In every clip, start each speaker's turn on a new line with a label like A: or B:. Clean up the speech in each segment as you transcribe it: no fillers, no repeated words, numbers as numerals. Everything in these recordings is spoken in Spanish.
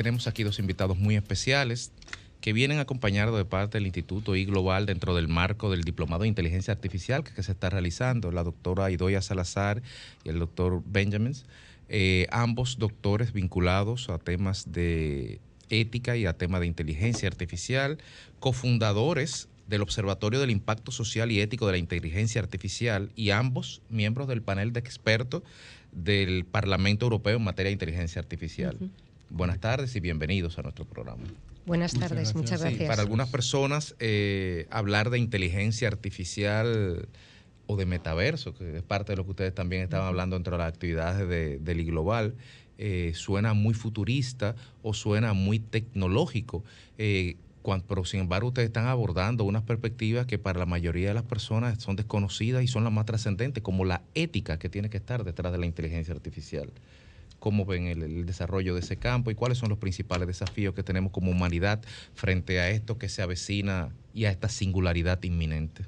A: tenemos aquí dos invitados muy especiales que vienen acompañados de parte del Instituto iGlobal dentro del marco del Diplomado de Inteligencia Artificial que se está realizando, la doctora Idoia Salazar y el doctor Benjamin, ambos doctores vinculados a temas de ética y a temas de inteligencia artificial, cofundadores del Observatorio del Impacto Social y Ético de la Inteligencia Artificial y ambos miembros del panel de expertos del Parlamento Europeo en materia de inteligencia artificial. Buenas tardes y bienvenidos a nuestro programa.
B: Buenas tardes, muchas gracias.
A: Sí, para algunas personas, hablar de inteligencia artificial o de metaverso, que es parte de lo que ustedes también estaban hablando entre las actividades del iGlobal, suena muy futurista o suena muy tecnológico, pero sin embargo ustedes están abordando unas perspectivas que para la mayoría de las personas son desconocidas y son las más trascendentes, como la ética que tiene que estar detrás de la inteligencia artificial. ¿Cómo ven el desarrollo de ese campo y cuáles son los principales desafíos que tenemos como humanidad frente a esto que se avecina y a esta singularidad inminente?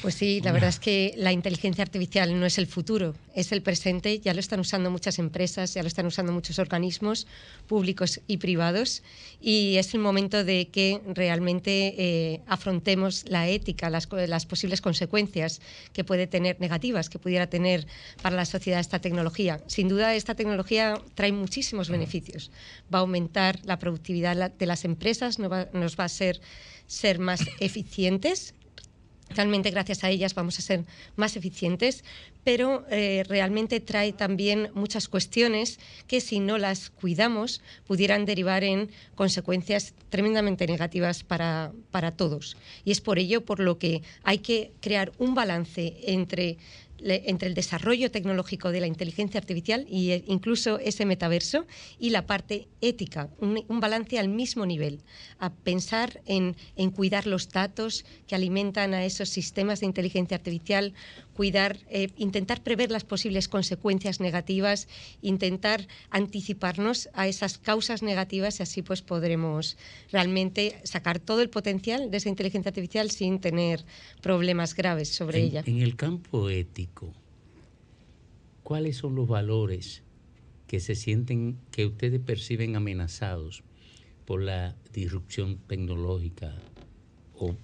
B: Pues sí, la verdad es que la inteligencia artificial no es el futuro, es el presente. Ya lo están usando muchas empresas, ya lo están usando muchos organismos públicos y privados, y es el momento de que realmente afrontemos la ética, las posibles consecuencias que puede tener, negativas, que pudiera tener para la sociedad esta tecnología. Sin duda, esta tecnología trae muchísimos beneficios. Va a aumentar la productividad de las empresas, nos va a ser más eficientes. Realmente gracias a ellas vamos a ser más eficientes, pero realmente trae también muchas cuestiones que si no las cuidamos pudieran derivar en consecuencias tremendamente negativas para todos. Y es por ello por lo que hay que crear un balance entre el desarrollo tecnológico de la inteligencia artificial e incluso ese metaverso y la parte ética, un balance al mismo nivel, a pensar en cuidar los datos que alimentan a esos sistemas de inteligencia artificial, intentar prever las posibles consecuencias negativas, intentar anticiparnos a esas causas negativas y así pues podremos realmente sacar todo el potencial de esa inteligencia artificial sin tener problemas graves sobre ella.
C: En el campo ético, ¿cuáles son los valores que que ustedes perciben amenazados por la disrupción tecnológica o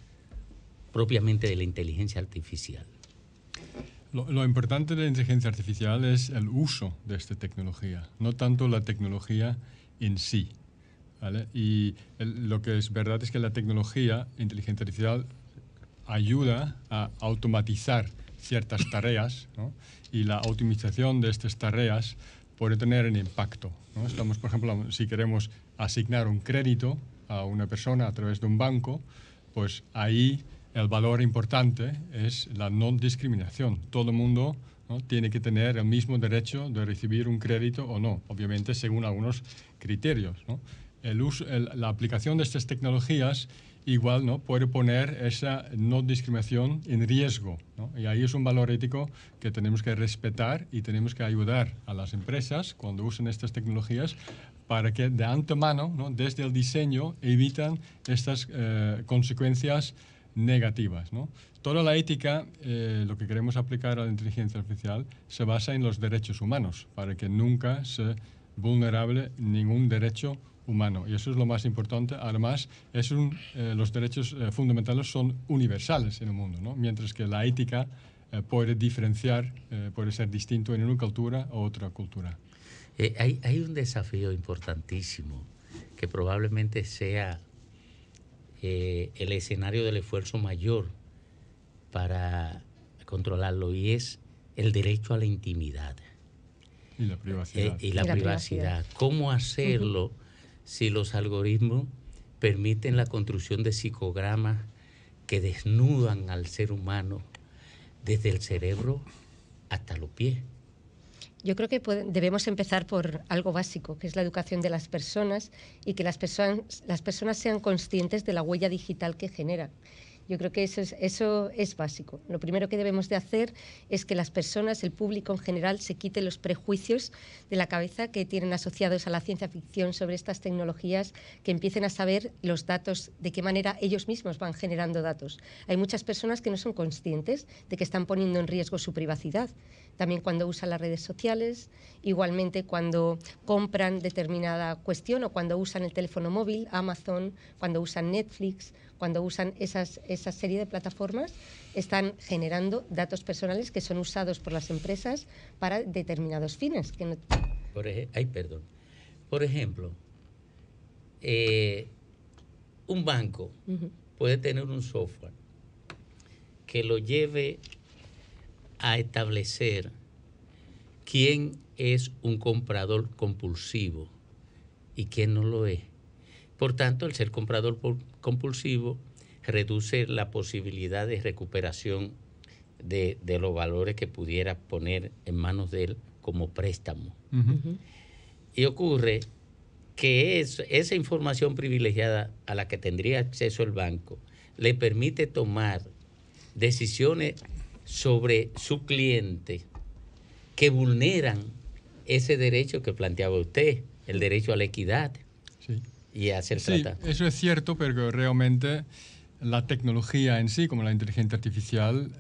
C: propiamente de la inteligencia artificial?
D: Lo importante de la inteligencia artificial es el uso de esta tecnología, no tanto la tecnología en sí, ¿vale? Y lo que es verdad es que la inteligencia artificial, ayuda a automatizar ciertas tareas, ¿no? Y la optimización de estas tareas puede tener un impacto, ¿no? Estamos, por ejemplo, si queremos asignar un crédito a una persona a través de un banco, pues ahí el valor importante es la no discriminación. Todo el mundo, ¿no?, tiene que tener el mismo derecho de recibir un crédito o no, obviamente según algunos criterios, ¿no? La aplicación de estas tecnologías igual, ¿no?, puede poner esa no discriminación en riesgo, ¿no? Y ahí es un valor ético que tenemos que respetar y tenemos que ayudar a las empresas cuando usan estas tecnologías para que de antemano, ¿no?, desde el diseño evitan estas consecuencias negativas, ¿no? Toda la ética, lo que queremos aplicar a la inteligencia artificial, se basa en los derechos humanos, para que nunca se vulnerable ningún derecho humano. Y eso es lo más importante. Además, los derechos fundamentales son universales en el mundo, ¿no? Mientras que la ética puede diferenciar, puede ser distinto en una cultura o otra cultura.
C: Hay un desafío importantísimo que probablemente sea el escenario del esfuerzo mayor para controlarlo, y es el derecho a la intimidad.
D: Y la privacidad.
C: Y la privacidad. ¿Cómo hacerlo si los algoritmos permiten la construcción de psicogramas que desnudan al ser humano desde el cerebro hasta los pies?
B: Yo creo que debemos empezar por algo básico, que es la educación de las personas y que las personas sean conscientes de la huella digital que generan. Yo creo que eso es básico. Lo primero que debemos de hacer es que las personas, el público en general, se quite los prejuicios de la cabeza que tienen asociados a la ciencia ficción sobre estas tecnologías, que empiecen a saber los datos, de qué manera ellos mismos van generando datos. Hay muchas personas que no son conscientes de que están poniendo en riesgo su privacidad. También cuando usan las redes sociales, igualmente cuando compran determinada cuestión o cuando usan el teléfono móvil, Amazon, cuando usan Netflix, cuando usan esa serie de plataformas, están generando datos personales que son usados por las empresas para determinados fines. Que no...
C: Por ejemplo, un banco puede tener un software que lo lleve a establecer quién es un comprador compulsivo y quién no lo es. Por tanto, el ser comprador compulsivo reduce la posibilidad de recuperación de los valores que pudiera poner en manos de él como préstamo. Y ocurre que esa información privilegiada a la que tendría acceso el banco le permite tomar decisiones sobre su cliente que vulneran ese derecho que planteaba usted, el derecho a la equidad.
D: Sí.
C: Y a ser
D: sí,
C: tratado.
D: Eso es cierto, pero realmente la tecnología en sí, como la inteligencia artificial,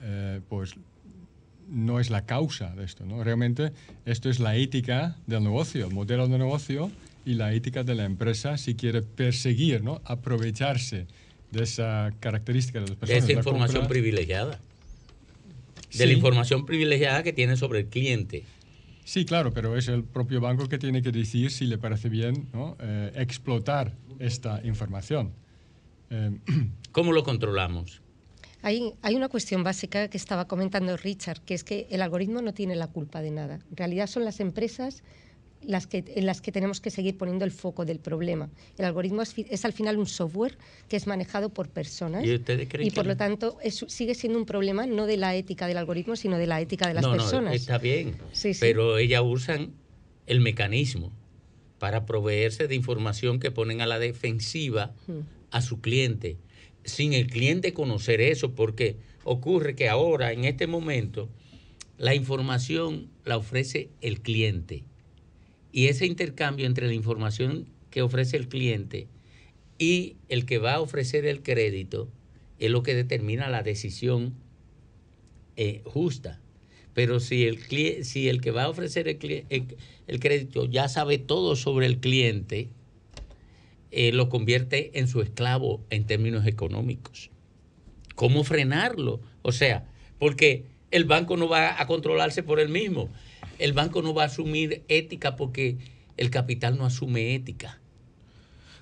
D: pues no es la causa de esto, ¿no? Realmente esto es la ética del negocio, el modelo de negocio y la ética de la empresa si quiere perseguir, ¿no? Aprovecharse de esa característica de las personas.
C: De esa información privilegiada. De la información privilegiada que tiene sobre el cliente.
D: Sí, claro, pero es el propio banco que tiene que decir si le parece bien, ¿no? Explotar esta información.
C: ¿Cómo lo controlamos?
B: Hay una cuestión básica que estaba comentando Richard, que es que el algoritmo no tiene la culpa de nada. En realidad son las empresas en las que tenemos que seguir poniendo el foco del problema. El algoritmo es al final un software que es manejado por personas y por lo tanto sigue siendo un problema no de la ética del algoritmo, sino de la ética de las personas.
C: No, está bien,
B: sí.
C: Pero ellas usan el mecanismo para proveerse de información que ponen a la defensiva a su cliente, sin el cliente conocer eso, porque ocurre que ahora, en este momento, la información la ofrece el cliente. Y ese intercambio entre la información que ofrece el cliente y el que va a ofrecer el crédito es lo que determina la decisión justa. Pero si el que va a ofrecer el crédito ya sabe todo sobre el cliente, lo convierte en su esclavo en términos económicos. ¿Cómo frenarlo? O sea, porque el banco no va a controlarse por él mismo. El banco no va a asumir ética porque el capital no asume ética.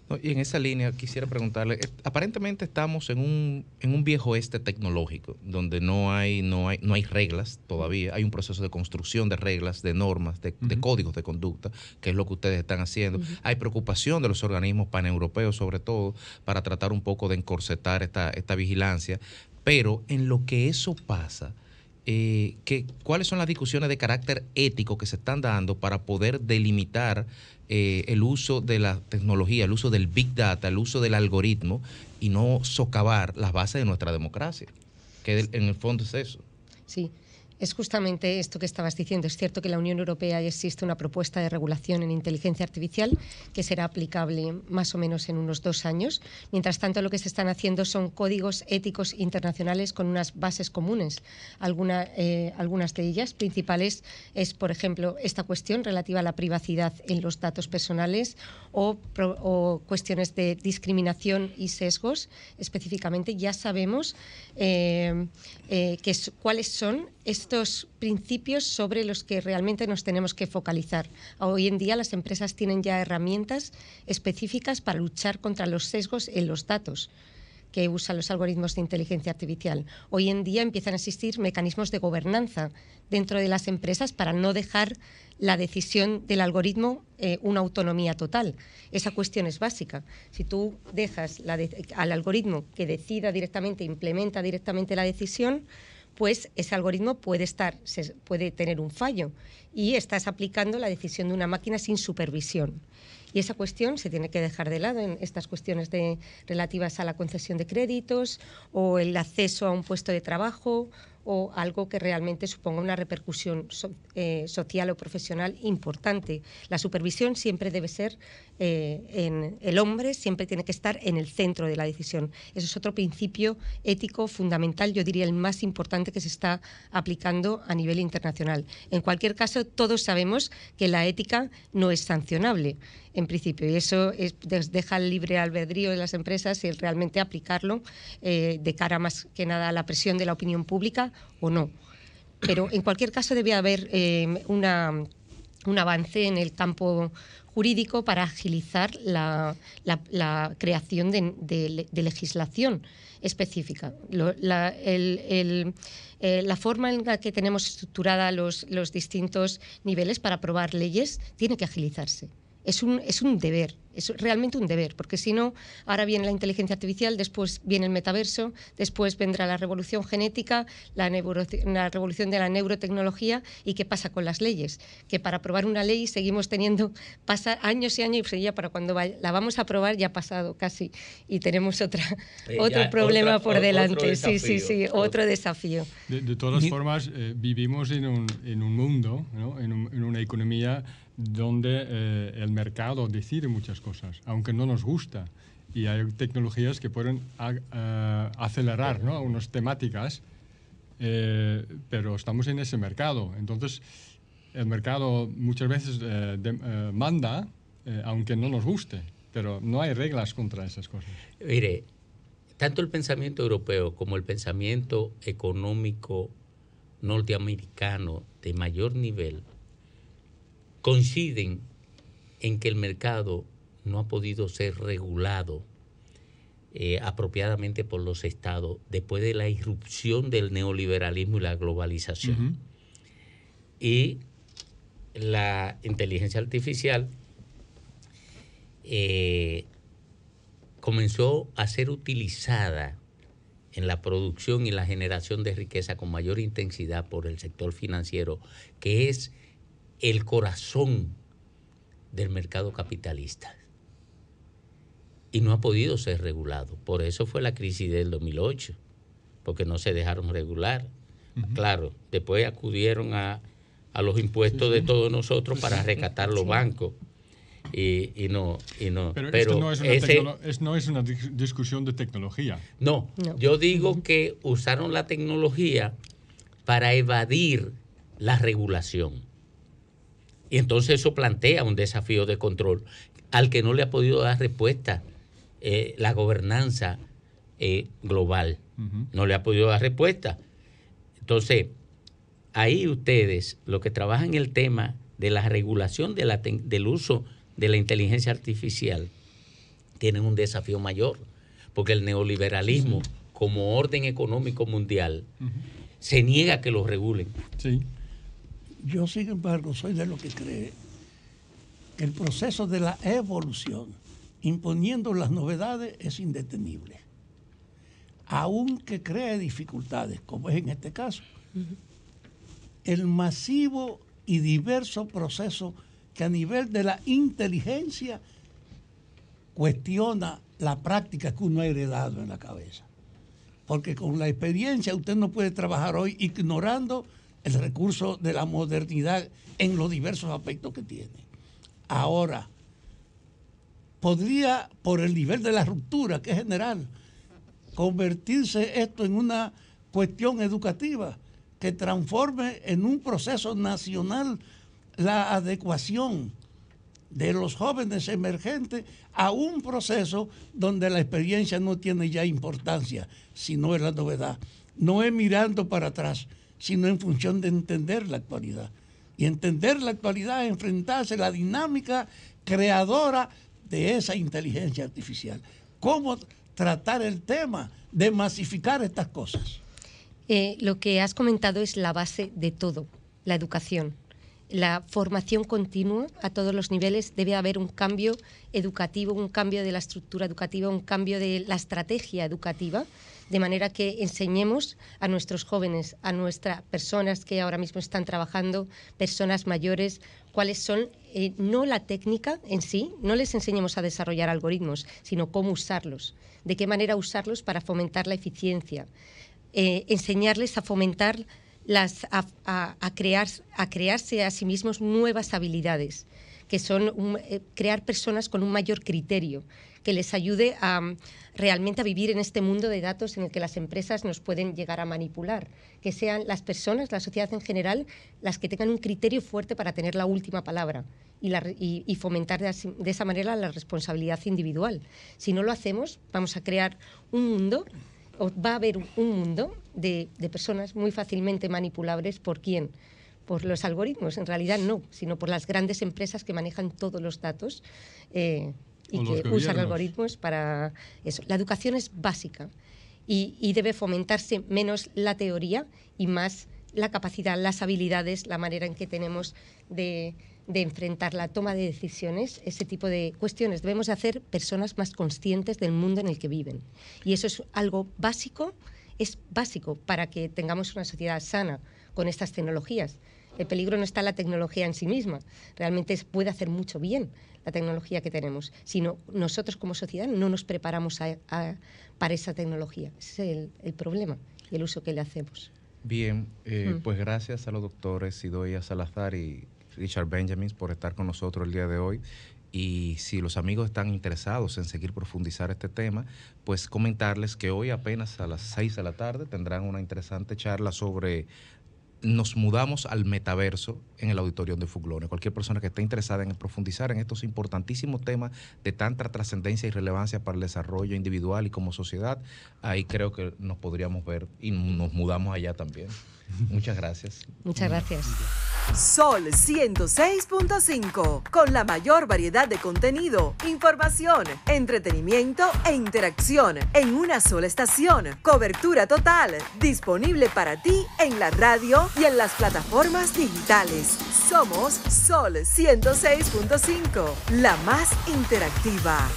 A: No, y en esa línea quisiera preguntarle, aparentemente estamos en un viejo oeste tecnológico, donde no hay reglas todavía, hay un proceso de construcción de reglas, de normas, de códigos de conducta, que es lo que ustedes están haciendo. Hay preocupación de los organismos paneuropeos, sobre todo, para tratar un poco de encorsetar esta vigilancia, pero en lo que eso pasa, ¿cuáles son las discusiones de carácter ético que se están dando para poder delimitar el uso de la tecnología, el uso del Big Data, el uso del algoritmo y no socavar las bases de nuestra democracia? Que en el fondo es eso.
B: Sí. Es justamente esto que estabas diciendo. Es cierto que en la Unión Europea ya existe una propuesta de regulación en inteligencia artificial que será aplicable más o menos en unos 2 años. Mientras tanto, lo que se están haciendo son códigos éticos internacionales con unas bases comunes. Algunas de ellas principales es, por ejemplo, esta cuestión relativa a la privacidad en los datos personales o cuestiones de discriminación y sesgos. Específicamente, ya sabemos cuáles son estos principios sobre los que realmente nos tenemos que focalizar. Hoy en día las empresas tienen ya herramientas específicas para luchar contra los sesgos en los datos que usan los algoritmos de inteligencia artificial. Hoy en día empiezan a existir mecanismos de gobernanza dentro de las empresas para no dejar la decisión del algoritmo una autonomía total. Esa cuestión es básica. Si tú dejas al algoritmo que decida directamente, implementa directamente la decisión, pues ese algoritmo puede tener un fallo y estás aplicando la decisión de una máquina sin supervisión. Y esa cuestión se tiene que dejar de lado en estas cuestiones relativas a la concesión de créditos o el acceso a un puesto de trabajo o algo que realmente suponga una repercusión social o profesional importante. La supervisión siempre debe ser en el hombre, siempre tiene que estar en el centro de la decisión. Eso es otro principio ético fundamental, yo diría el más importante que se está aplicando a nivel internacional. En cualquier caso, todos sabemos que la ética no es sancionable en principio, y eso deja el libre albedrío de las empresas y realmente aplicarlo de cara más que nada a la presión de la opinión pública o no. Pero en cualquier caso debe haber un avance en el campo jurídico para agilizar la creación de legislación específica. La forma en la que tenemos estructurada los distintos niveles para aprobar leyes tiene que agilizarse. Es un deber, es realmente un deber, porque si no, ahora viene la inteligencia artificial, después viene el metaverso, después vendrá la revolución genética, la revolución de la neurotecnología. ¿Y qué pasa con las leyes? Que para aprobar una ley seguimos pasa años y años, y ya para cuando la vamos a aprobar ya ha pasado casi, y tenemos otro problema por delante. Sí, otro desafío.
D: De todas formas, vivimos en un mundo, ¿no? en una economía donde el mercado decide muchas cosas, aunque no nos gusta. Y hay tecnologías que pueden acelerar, ¿no? unas temáticas, pero estamos en ese mercado. Entonces, el mercado muchas veces manda, aunque no nos guste, pero no hay reglas contra esas cosas.
C: Mire, tanto el pensamiento europeo como el pensamiento económico norteamericano de mayor nivel coinciden en que el mercado no ha podido ser regulado apropiadamente por los estados después de la irrupción del neoliberalismo y la globalización. Y la inteligencia artificial comenzó a ser utilizada en la producción y la generación de riqueza con mayor intensidad por el sector financiero, que es el corazón del mercado capitalista, y no ha podido ser regulado. Por eso fue la crisis del 2008, porque no se dejaron regular. Claro, después acudieron a los impuestos de todos nosotros para rescatar los bancos. Y no.
D: Pero esto no es una discusión de tecnología.
C: No, yo digo que usaron la tecnología para evadir la regulación. Y entonces eso plantea un desafío de control al que no le ha podido dar respuesta la gobernanza global. No le ha podido dar respuesta. Entonces, ahí ustedes, los que trabajan en el tema de la regulación del uso de la inteligencia artificial, tienen un desafío mayor, porque el neoliberalismo, como orden económico mundial, se niega a que lo regulen.
D: Sí.
E: Yo, sin embargo, soy de lo que cree que el proceso de la evolución, imponiendo las novedades, es indetenible. Aunque cree dificultades, como es en este caso, el masivo y diverso proceso que a nivel de la inteligencia cuestiona la práctica que uno ha heredado en la cabeza. Porque con la experiencia usted no puede trabajar hoy ignorando el recurso de la modernidad en los diversos aspectos que tiene. Ahora, podría, por el nivel de la ruptura que es general, convertirse esto en una cuestión educativa que transforme en un proceso nacional la adecuación de los jóvenes emergentes a un proceso donde la experiencia no tiene ya importancia, sino es la novedad. No es mirando para atrás, sino en función de entender la actualidad. Y entender la actualidad es enfrentarse a la dinámica creadora de esa inteligencia artificial. ¿Cómo tratar el tema de masificar estas cosas?
B: Lo que has comentado es la base de todo, la educación. la formación continua a todos los niveles. Debe haber un cambio educativo, un cambio de la estructura educativa, un cambio de la estrategia educativa, de manera que enseñemos a nuestros jóvenes, a nuestras personas que ahora mismo están trabajando, personas mayores, cuáles son, no la técnica en sí, no les enseñemos a desarrollar algoritmos, sino cómo usarlos, de qué manera usarlos para fomentar la eficiencia, enseñarles a fomentar a crearse a sí mismos nuevas habilidades, que son crear personas con un mayor criterio, que les ayude realmente a vivir en este mundo de datos en el que las empresas nos pueden llegar a manipular, que sean las personas, la sociedad en general, las que tengan un criterio fuerte para tener la última palabra y fomentar de esa manera la responsabilidad individual. Si no lo hacemos, vamos a crear un mundo, o va a haber un mundo de personas muy fácilmente manipulables. ¿Por quién? Por los algoritmos. En realidad no, sino por las grandes empresas que manejan todos los datos y que usan algoritmos para eso. La educación es básica y debe fomentarse menos la teoría y más la capacidad, las habilidades, la manera en que tenemos de enfrentar la toma de decisiones, ese tipo de cuestiones. Debemos de hacer personas más conscientes del mundo en el que viven. Y eso es algo básico, es básico para que tengamos una sociedad sana con estas tecnologías. El peligro no está en la tecnología en sí misma. Realmente puede hacer mucho bien la tecnología que tenemos, sino nosotros como sociedad no nos preparamos para esa tecnología. Ese es el problema y el uso que le hacemos.
A: Bien, pues gracias a los doctores Idoia Salazar y Richard Benjamin por estar con nosotros el día de hoy. Y si los amigos están interesados en seguir profundizar este tema, pues comentarles que hoy apenas a las 6 de la tarde tendrán una interesante charla sobre nos mudamos al metaverso en el auditorio de Fuglone. Cualquier persona que esté interesada en profundizar en estos importantísimos temas de tanta trascendencia y relevancia para el desarrollo individual y como sociedad, ahí creo que nos podríamos ver y nos mudamos allá también. Muchas gracias.
B: Muchas gracias.
F: Sol 106.5, con la mayor variedad de contenido, información, entretenimiento e interacción en una sola estación. Cobertura total, disponible para ti en la radio y en las plataformas digitales. Somos Sol 106.5, la más interactiva.